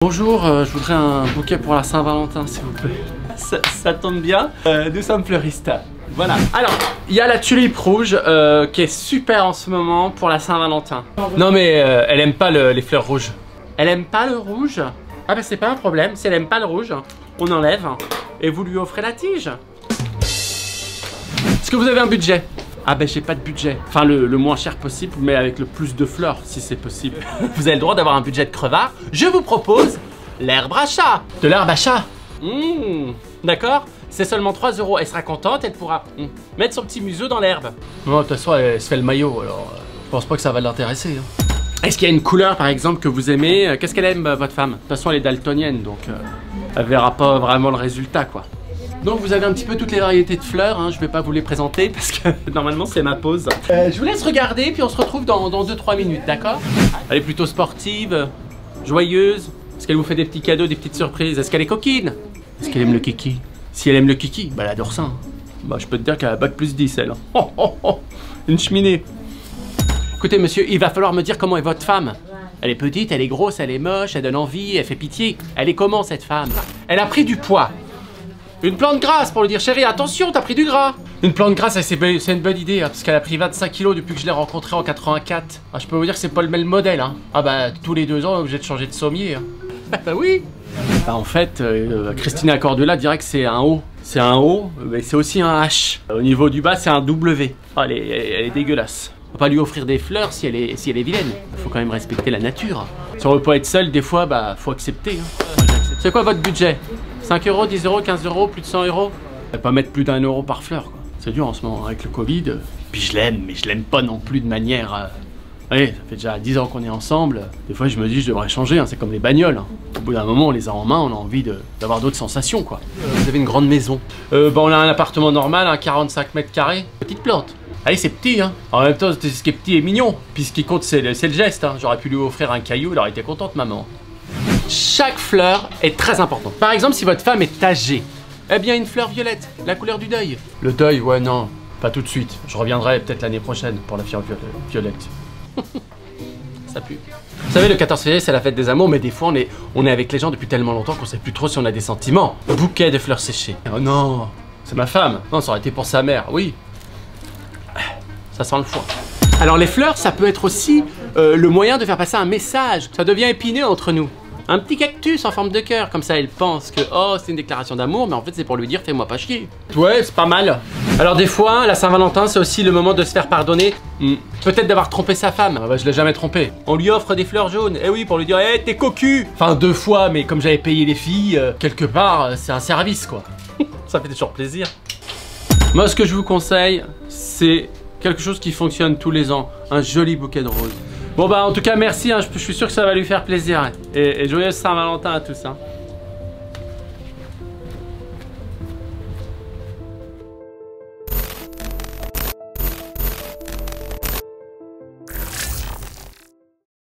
Bonjour, je voudrais un bouquet pour la Saint-Valentin, s'il vous plaît. Ça tombe bien, nous sommes fleuristes. Voilà. Alors, il y a la tulipe rouge qui est super en ce moment pour la Saint-Valentin. Non mais elle aime pas les fleurs rouges. Elle aime pas le rouge? Ah bah c'est pas un problème, si elle aime pas le rouge, on enlève et vous lui offrez la tige. Est-ce que vous avez un budget? Ah ben j'ai pas de budget. Enfin le moins cher possible, mais avec le plus de fleurs si c'est possible. Vous avez le droit d'avoir un budget de crevard. Je vous propose l'herbe à chat. De l'herbe à chat. D'accord. C'est seulement 3 €. Elle sera contente, elle pourra mettre son petit museau dans l'herbe. Non, de toute façon elle se fait le maillot, alors je pense pas que ça va l'intéresser. Hein. Est-ce qu'il y a une couleur par exemple que vous aimez? Qu'est-ce qu'elle aime votre femme? De toute façon elle est daltonienne, donc elle verra pas vraiment le résultat quoi. Donc vous avez un petit peu toutes les variétés de fleurs, hein. Je vais pas vous les présenter parce que normalement c'est ma pause. Je vous laisse regarder puis on se retrouve dans 2-3 minutes, d'accord? Elle est plutôt sportive, joyeuse. Est-ce qu'elle vous fait des petits cadeaux, des petites surprises? Est-ce qu'elle est coquine? Est-ce qu'elle aime le kiki? Si elle aime le kiki, bah elle adore ça. Hein. Bah je peux te dire qu'elle a bac plus 10 elle. Oh, oh, oh. Une cheminée. Écoutez monsieur, il va falloir me dire comment est votre femme. Elle est petite, elle est grosse, elle est moche, elle donne envie, elle fait pitié. Elle est comment cette femme? Elle a pris du poids. Une plante grasse pour lui dire chérie attention t'as pris du gras. Une plante grasse c'est une bonne idée hein, parce qu'elle a pris 25 kilos depuis que je l'ai rencontrée en 84. Ah, je peux vous dire que c'est pas le même modèle hein. Ah bah tous les 2 ans on est obligé de changer de sommier hein. Bah oui. Bah en fait Christina Cordula dirait que c'est un O. C'est un O mais c'est aussi un H. Au niveau du bas c'est un W. Ah, elle est dégueulasse. On va pas lui offrir des fleurs si elle est vilaine. Faut quand même respecter la nature. Si on veut pas être seul des fois bah faut accepter hein. C'est quoi votre budget? 5 €, 10 €, 15 €, plus de 100 €. On va pas mettre plus d'1 € par fleur quoi. C'est dur en ce moment avec le Covid. Puis je l'aime, mais je l'aime pas non plus de manière... Allez, ça fait déjà 10 ans qu'on est ensemble. Des fois je me dis je devrais changer, hein. C'est comme les bagnoles. Hein. Au bout d'un moment on les a en main, on a envie d'avoir d'autres sensations quoi. Vous avez une grande maison. Bah on a un appartement normal, un 45 mètres carrés. Petite plante. Allez c'est petit hein. En même temps ce qui est petit est mignon. Puis ce qui compte c'est le geste hein. J'aurais pu lui offrir un caillou, elle aurait été contente maman. Chaque fleur est très importante. Par exemple, si votre femme est âgée, eh bien une fleur violette, la couleur du deuil. Le deuil, ouais non, pas tout de suite. Je reviendrai peut-être l'année prochaine pour la fleur violette. Ça pue. Vous savez, le 14 février, c'est la fête des amours, mais des fois, on est avec les gens depuis tellement longtemps qu'on sait plus trop si on a des sentiments. Bouquet de fleurs séchées. Oh non, c'est ma femme. Non, ça aurait été pour sa mère, oui. Ça sent le foin. Alors les fleurs, ça peut être aussi le moyen de faire passer un message. Ça devient épineux entre nous. Un petit cactus en forme de cœur, comme ça elle pense que oh c'est une déclaration d'amour, mais en fait c'est pour lui dire fais-moi pas chier. Ouais, c'est pas mal. Alors des fois, la Saint-Valentin c'est aussi le moment de se faire pardonner. Peut-être d'avoir trompé sa femme. Ah bah je l'ai jamais trompé. On lui offre des fleurs jaunes, eh oui, pour lui dire hey, t'es cocu. Enfin 2 fois, mais comme j'avais payé les filles, quelque part c'est un service quoi. Ça fait toujours plaisir. Moi ce que je vous conseille, c'est quelque chose qui fonctionne tous les ans, un joli bouquet de roses. Bon bah en tout cas merci, hein, je suis sûr que ça va lui faire plaisir. Et joyeuse Saint-Valentin à tous. Hein.